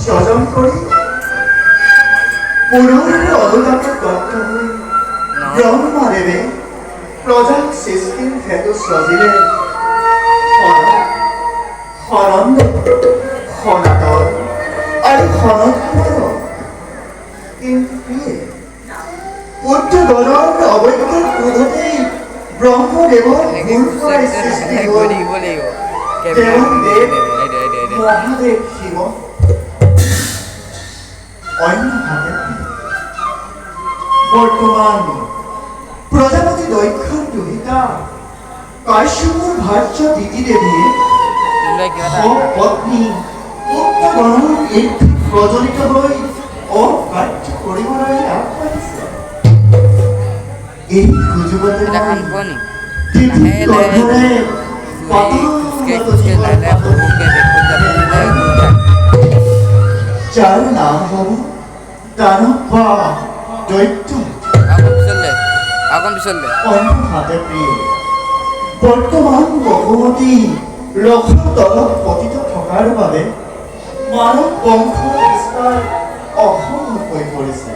স্বজন করি পুনর অনুদাত দত্ত হই ব্রহ্মদেবে প্রজা সৃষ্টির হেতু সজিলে হনন্দ সনাতন আৰু সনৎকুমাৰ কিন্তু প্ৰিয়ে পুত্ৰগণৰ অৱজ্ঞাৰ ক্ৰোধতেই ব্ৰহ্মদেৱৰ মূৰ্খৰ সৃষ্টি হ'ল দেৱদেৱ মহাদেৱ শিৱ অন্যভাৱে বৰ্তমান প্ৰজাপতি দক্ষৰ দুহিতা কাশ্যপৰ ভাৰ্য দিতি দেৱীয়ে পত্নী পুত্ৰগণৰ ঈৰ্ষাত প্ৰজ্বলিত হৈ অকাৰ্য কৰিবলৈ আগবাঢ়িছে। এই সুযোগতে যাৰ নাম হ'ব দানৱ বা দৈত্য অন্যহাতে প্ৰিয় বৰ্তমান বহুমতী ৰসৰ তলত পতিত থকাৰ বাবে মানৱ বংশৰ বিস্তাৰ অসম্ভৱ হৈ পৰিছে।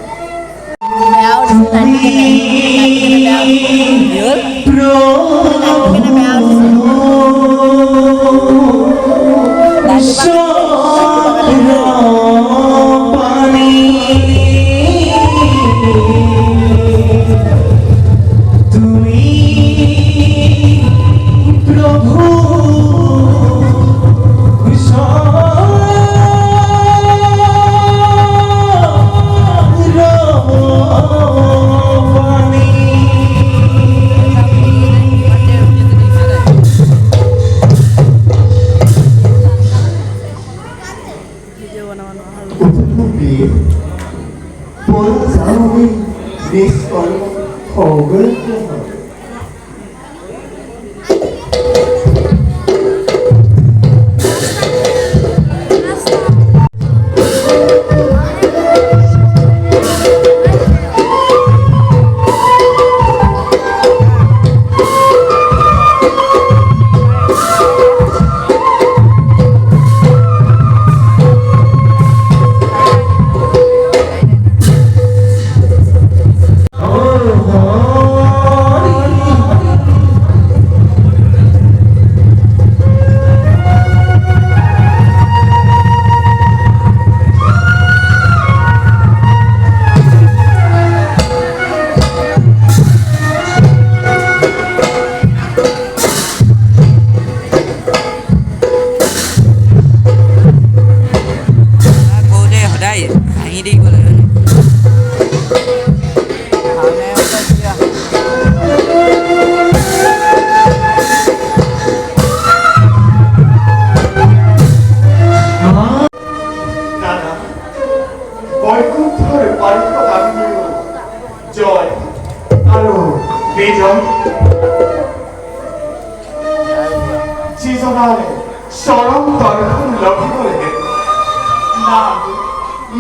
চরম দর্শন লক্ষ্য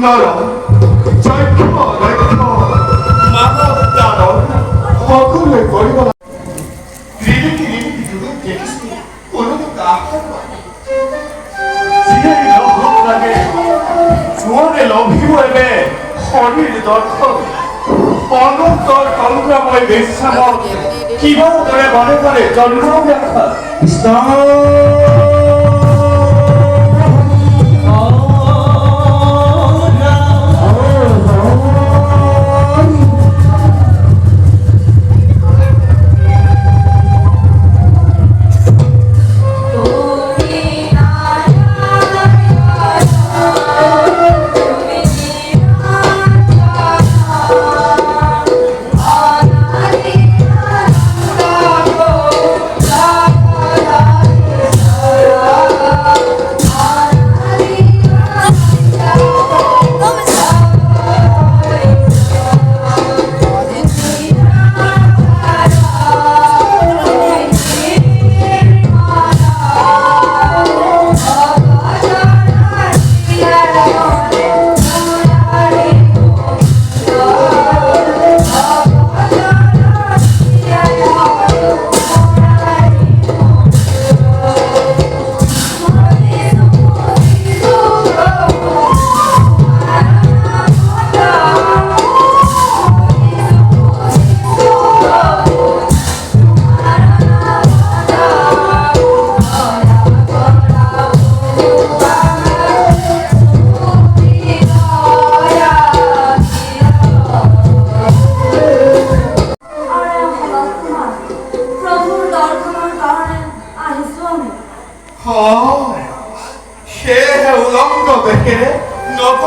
নরম যক্ষ লক্ষ্য মানৱ দানৱ সকলোৱে কৰিব ৰিলিকি যুগে দেখিছোঁ কোনোটো কাহাৰ যিয়ে লভক লাগে যোৱানে লভিও এবে শৰীৰ দৰ্শন অনন্তৰ সংগ্ৰাময় বিশ্বামত কিবা দৰে বাৰে বাৰে জন্ম ব্যাখ্যা কৃষ্ণ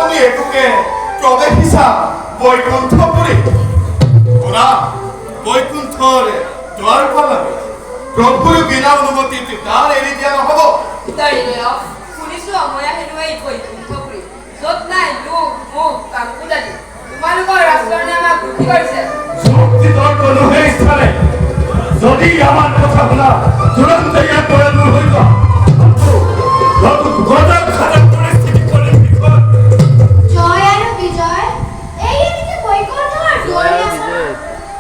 তখনই এটুকে প্রবেশিসা বৈকুণ্ঠপুরী ওরা বৈকুণ্ঠরে দ্বার পালাবে প্রভুর বিনা অনুমতিতে দ্বার এড়ি দিয়া নহব শুনিছো মই হেৰুৱাই বৈকুণ্ঠপুৰী য'ত নাই লোক মুখ কাকুদালি তোমালোকৰ ৰাষ্ট্ৰৰ নামা ভুকি কৰিছে শক্তি তোর কোনো ইচ্ছা নেই যদি আমার কথা শোনা তুরন্ত ইয়ার পরে দূর হইল গজব খারাপ পরিস্থিতি করে বিপদ জয় আৰু বিজয় এই এদিকে বৈকুণ্ঠৰ দুৱাৰী আছে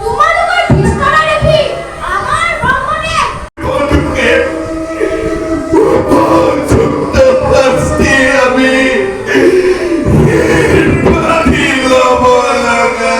তোমালোকৰ বিস্তাৰা দেখি আমাৰ ব্ৰহ্মণে বন্ধুকে শাস্তি আমি লব লাগা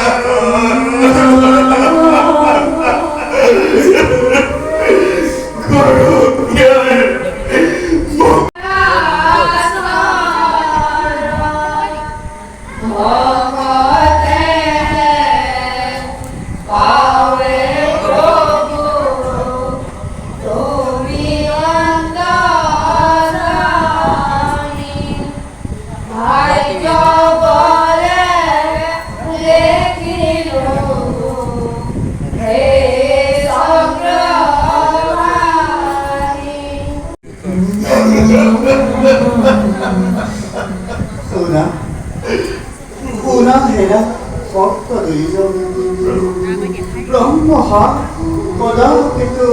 Una era forte di Brahma Koda itu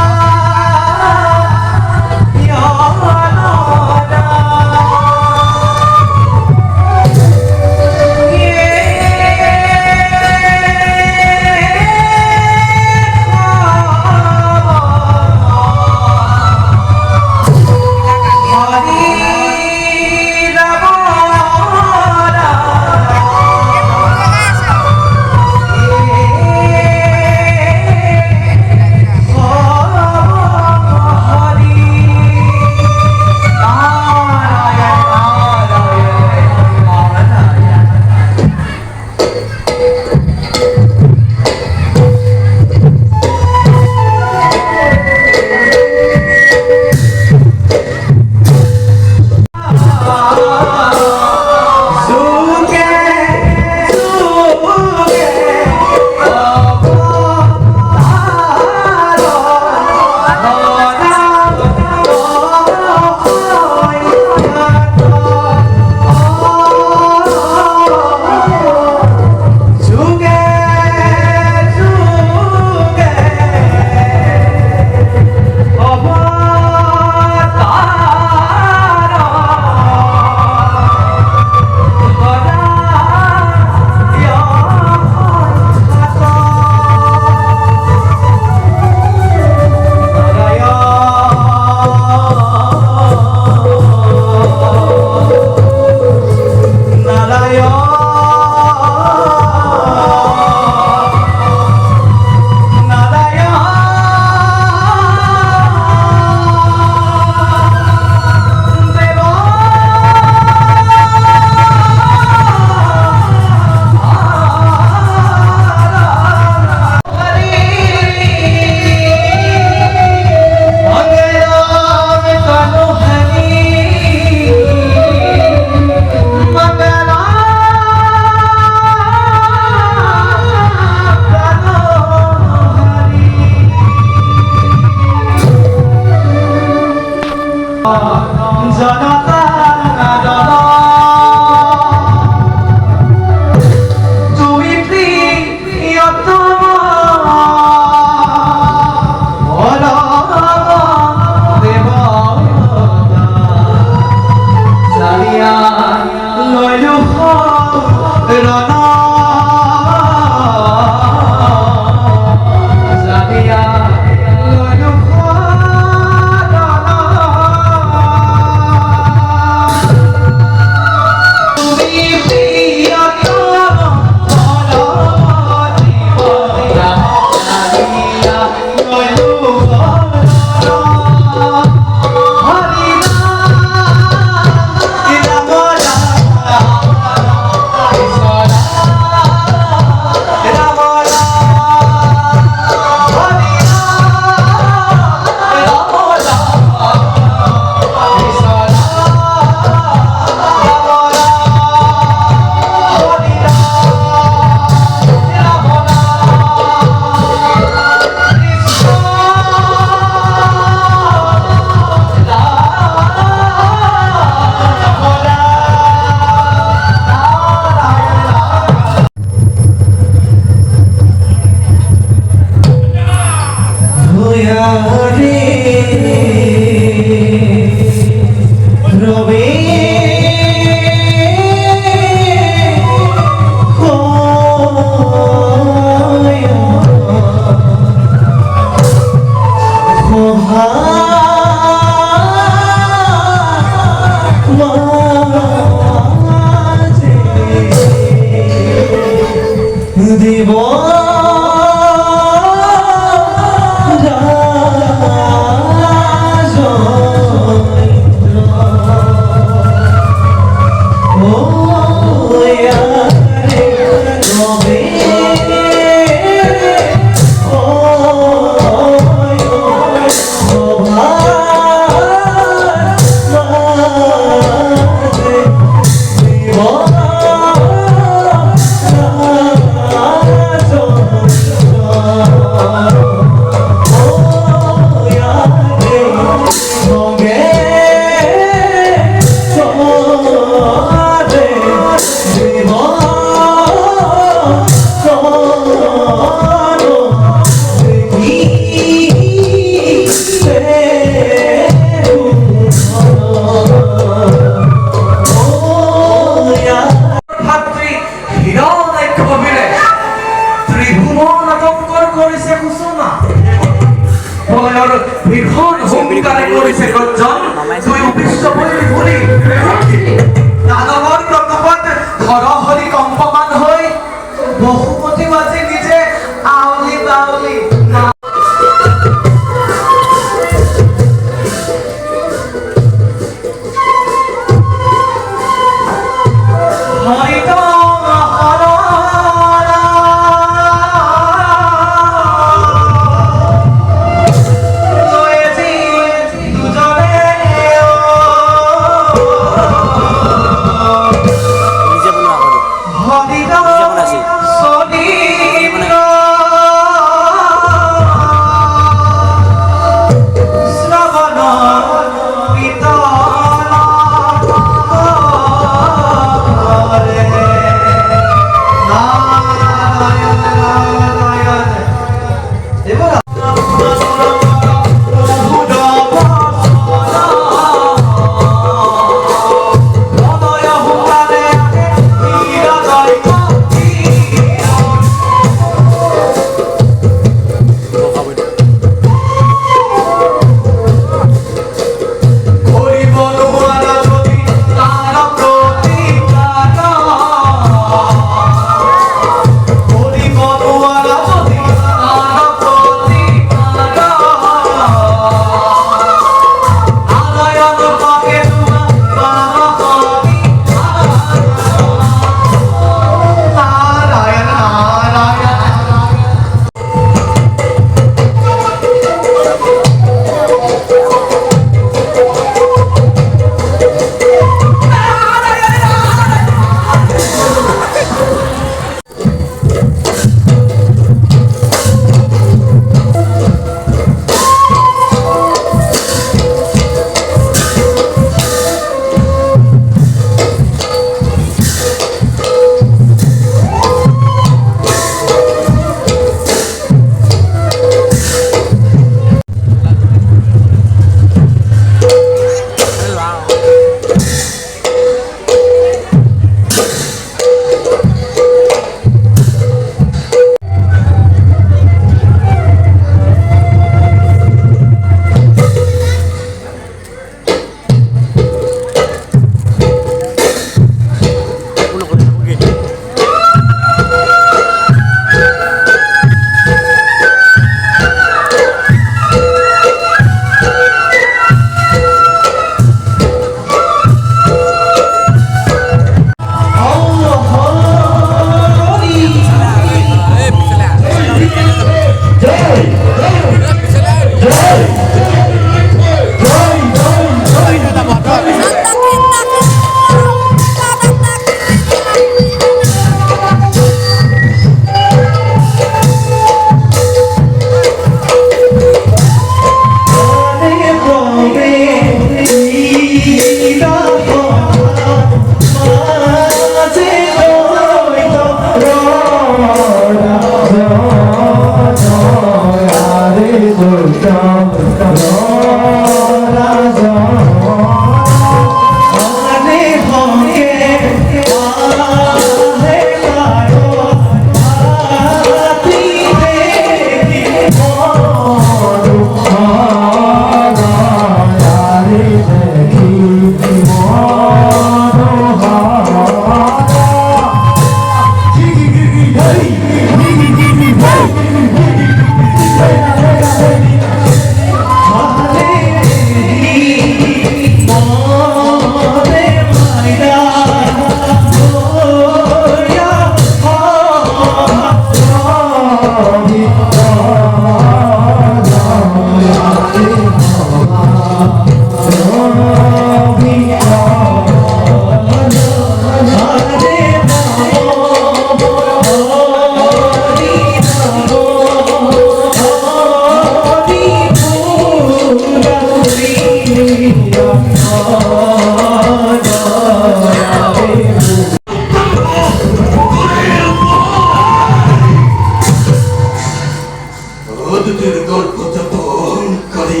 ওদের গল্প যখন করে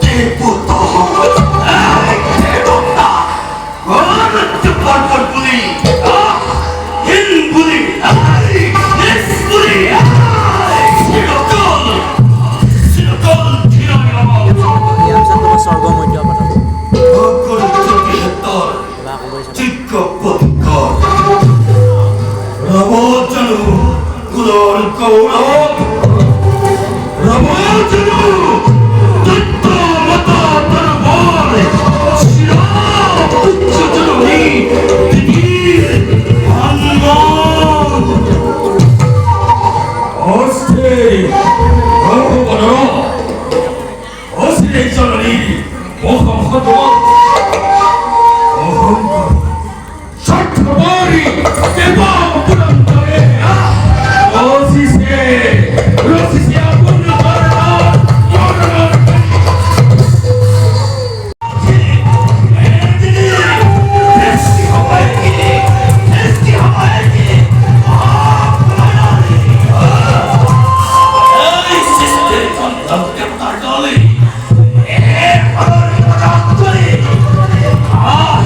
দেবতা দেবতা পরপর বলি হিন বলি বলি Diam satu sorgo mo dia pada. Ba ko ba siya? Ramchandra কুলর Kaurava Ramchandra Dutta মাতা তরবার শ্রীরাম উচ্চজননী দিদির হনুমান অস্তে ভগবান অস্তে জননী মোহাম্মদ অহংকার Sakabari, Kebab Kurantare, Rosisi Abun Barna, Yorana. Esti Hawaii, Hey, sister, contam ketar doli. Hari Rattari.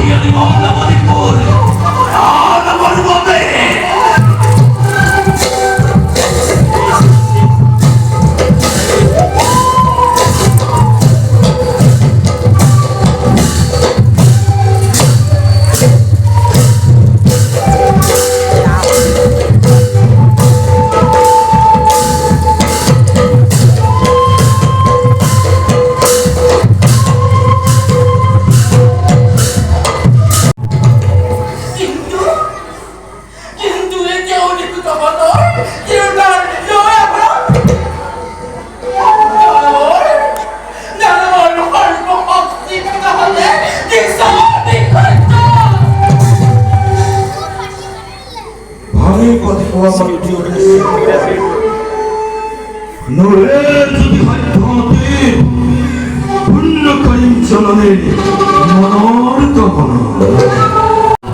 Iya di mana Manipur? 너의 주비한테 분노까지 전원에 만화를 떠거나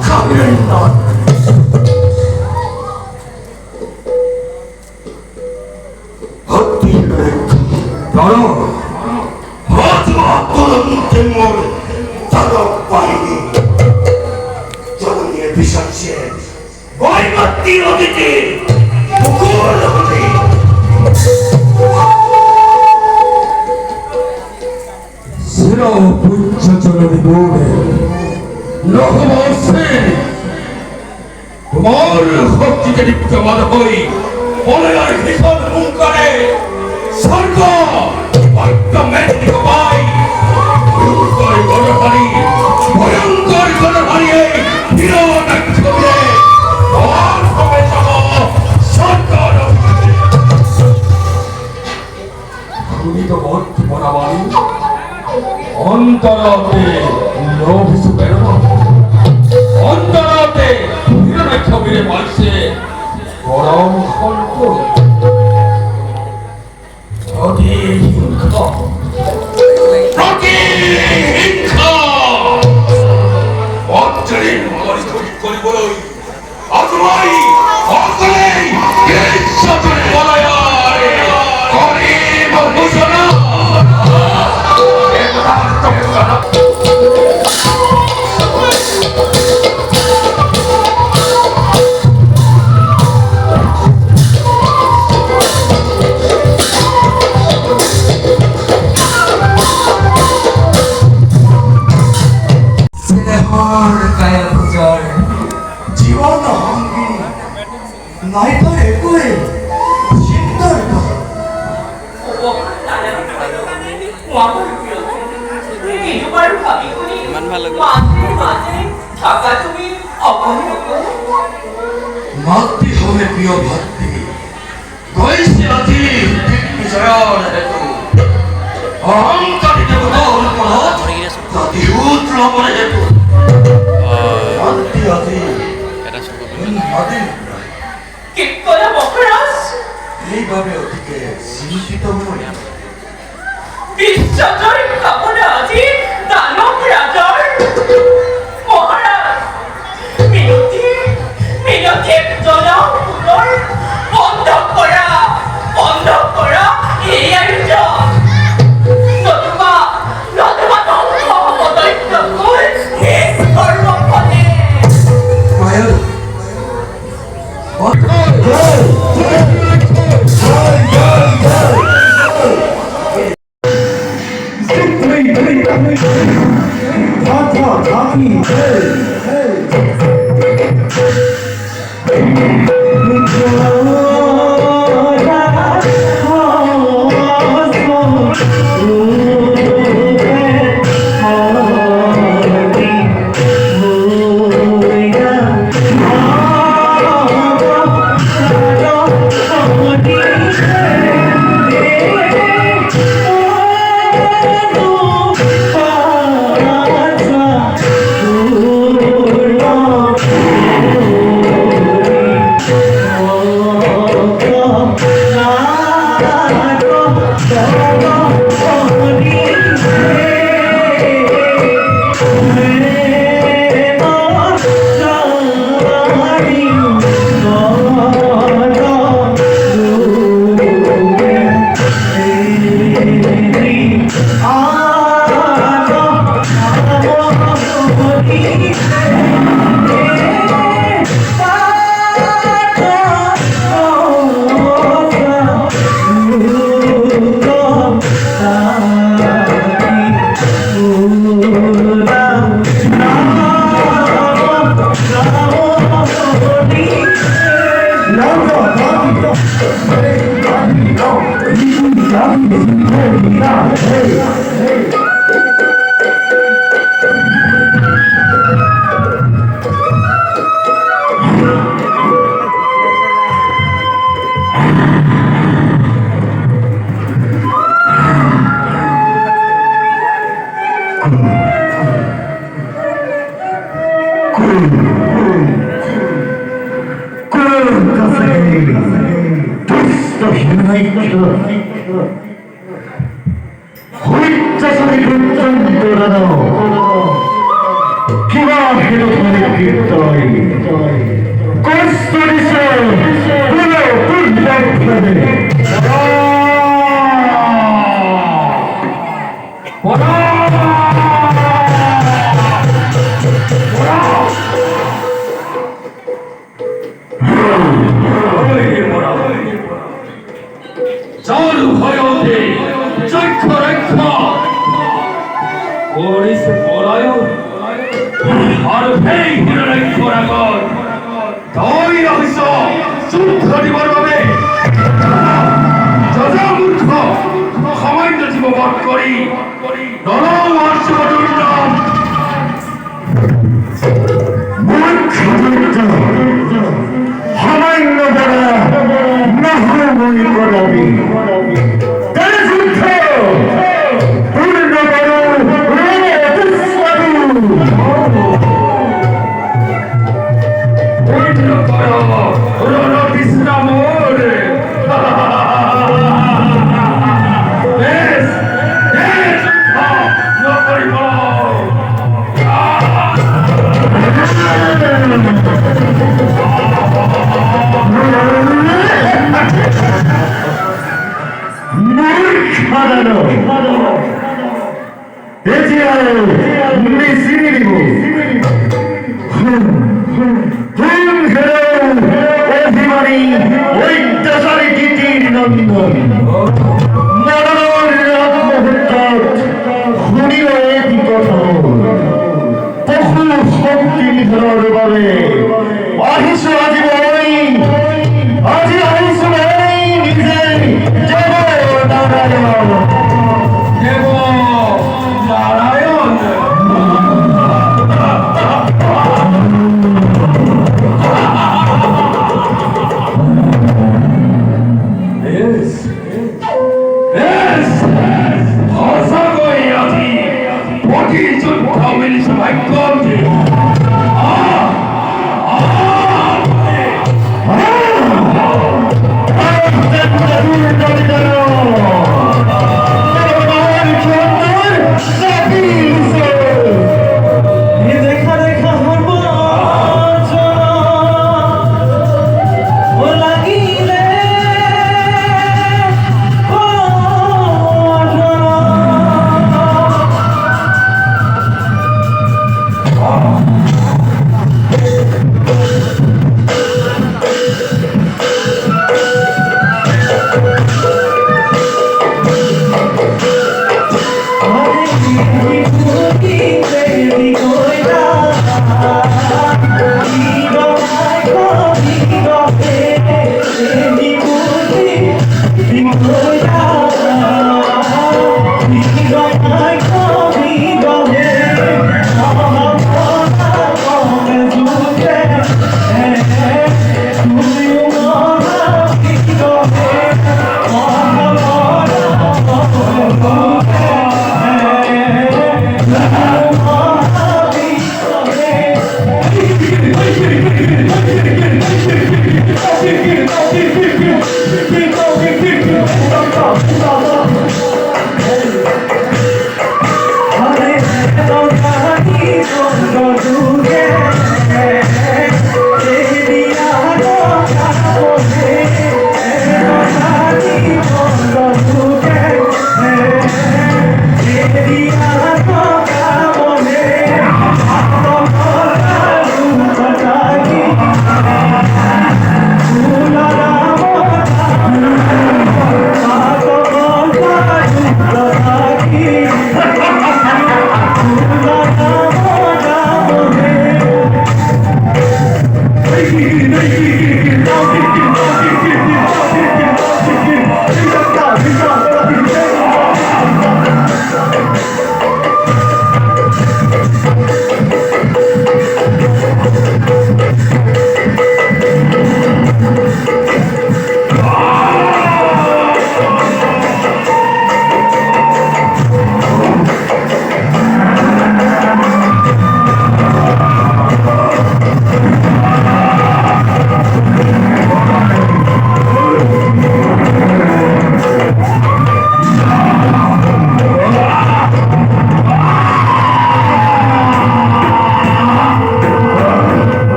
가면이 나왔다 어디를 나라 하지마 또는 temor 다가와이니 저는 예 비상시에 어이가 뛰어들지 부끄러우니 새로운 buncha전의 노래 너그마세 마을을 헛기대리부터 마다보이 오늘날 희선 문간에 설거 말까 매니까 바이 모형거리 걸어하니 일어난 그들의 마음속에서 설거를 우리도 어떻게 보나마니 언더라데 로비스 베르나 언더라데 일어나 켜비의 말세 돌아온 헐도 어디 힘카 어디 힘카 어쩌린 머리 거리 보여 아주마이 어쩌리 예사전에 와라야 거리만 보셔라 জীবন অঙ্গিনী নায়িকা একই চিন্তার Iman ভালো মাতৃ হবে প্রিয় ভাতৃ কৈছে আজি বিজয়ৰ হেতু অহংকাৰী দেৱতাৰ ওপৰত জাতি উৎলৱৰ হেতু শান্তি আজি আজি কি ক'লা মহাৰাজ এইভাৱে অতিকে চিন্তিত হৈ বিশ্বজয় কামনা আজি দানৱ ৰাজাৰ মহাৰাজ মিনতি জনাও পুনৰ বন্ধ কৰা এই আয়োজন নতুবা ধ্বংস হ'ব দৈত্যকুল শেষ সৰ্বফলে মায়াৰ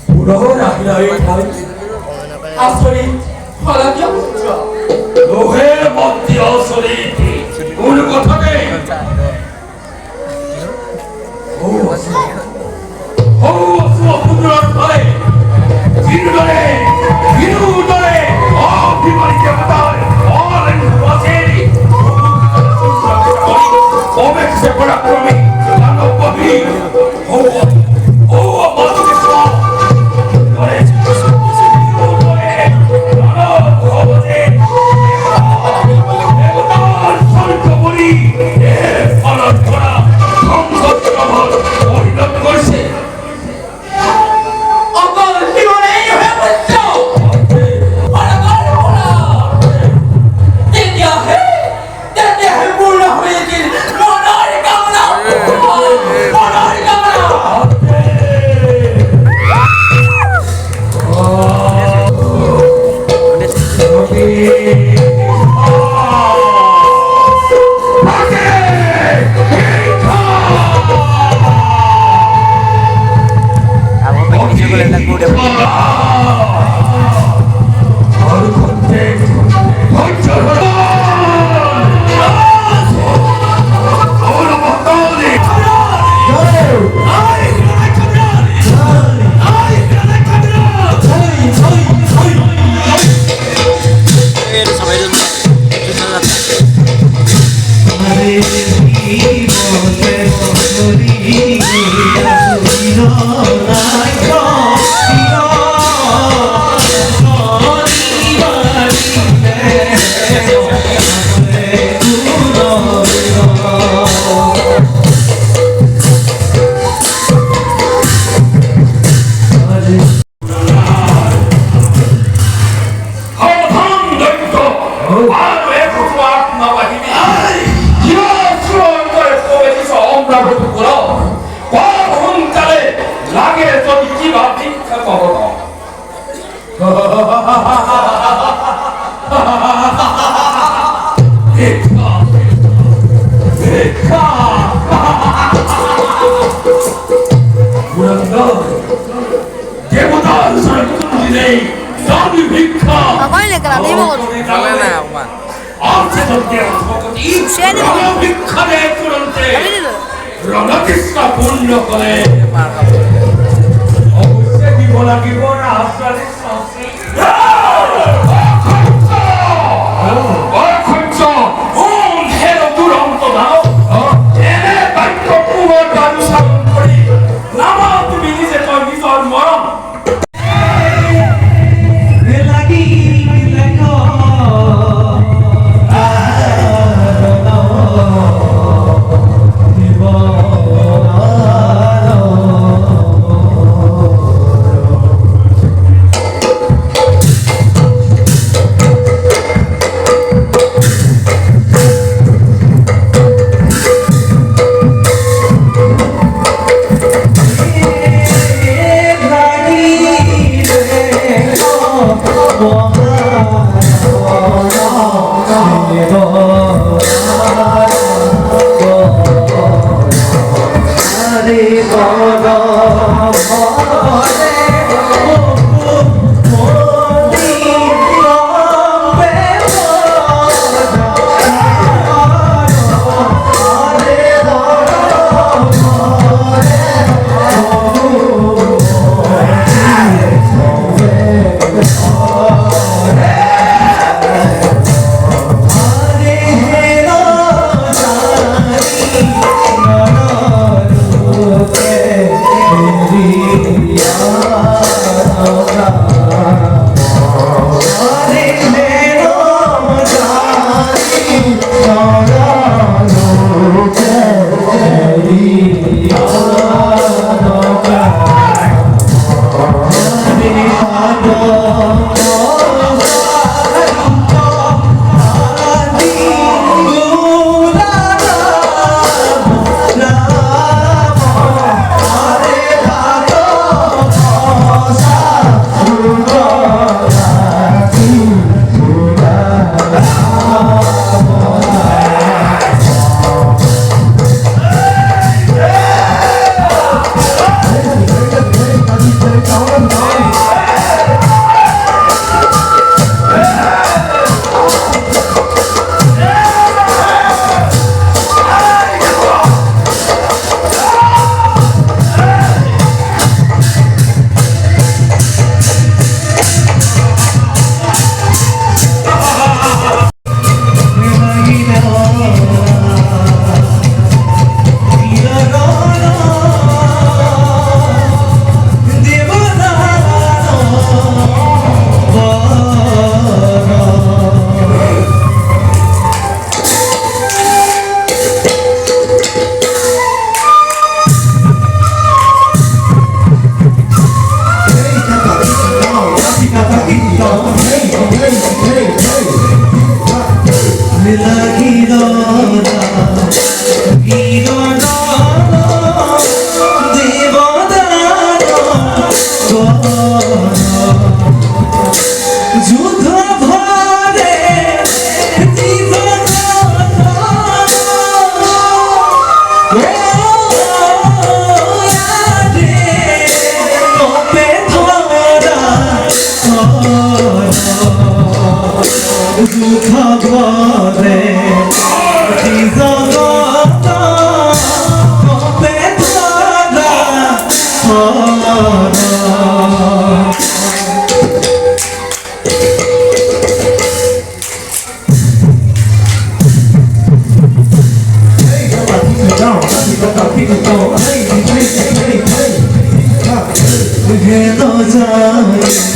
পুরো রাখিনাই ঠাই আসলে ফলাকিয়া পুত্র লোহের মধ্যে অসরে কোন কথা নেই ও অসুপুত্রর ভয় বিনুদরে বিনুদরে অভিমানী দেবতার অলেন বসেরি অবেক্ষে পরাক্রমী মানবী ও বাদুকে সব ধরে অকল জীবনেই হয়ে পড়ছ অনগল ভোলা তেতিয়া হে পূর্ণ হয়েছে মনের কামনা মনের কামনা Ako pa hindi ko lang nagbuda. Pero sabay dun. Dun na natin. Ako yung nagkarami mo. Wala na ako man. Siya din mo. Kami dito. রণকৃষ্ণ পূর্ণ করে Para অবশ্যই দিব লাগিব না আপনাদের সংস্কৃতি যুদ্ধ ভরে জীবন দুঃখ ভরে জগত কবে ধরা Hey,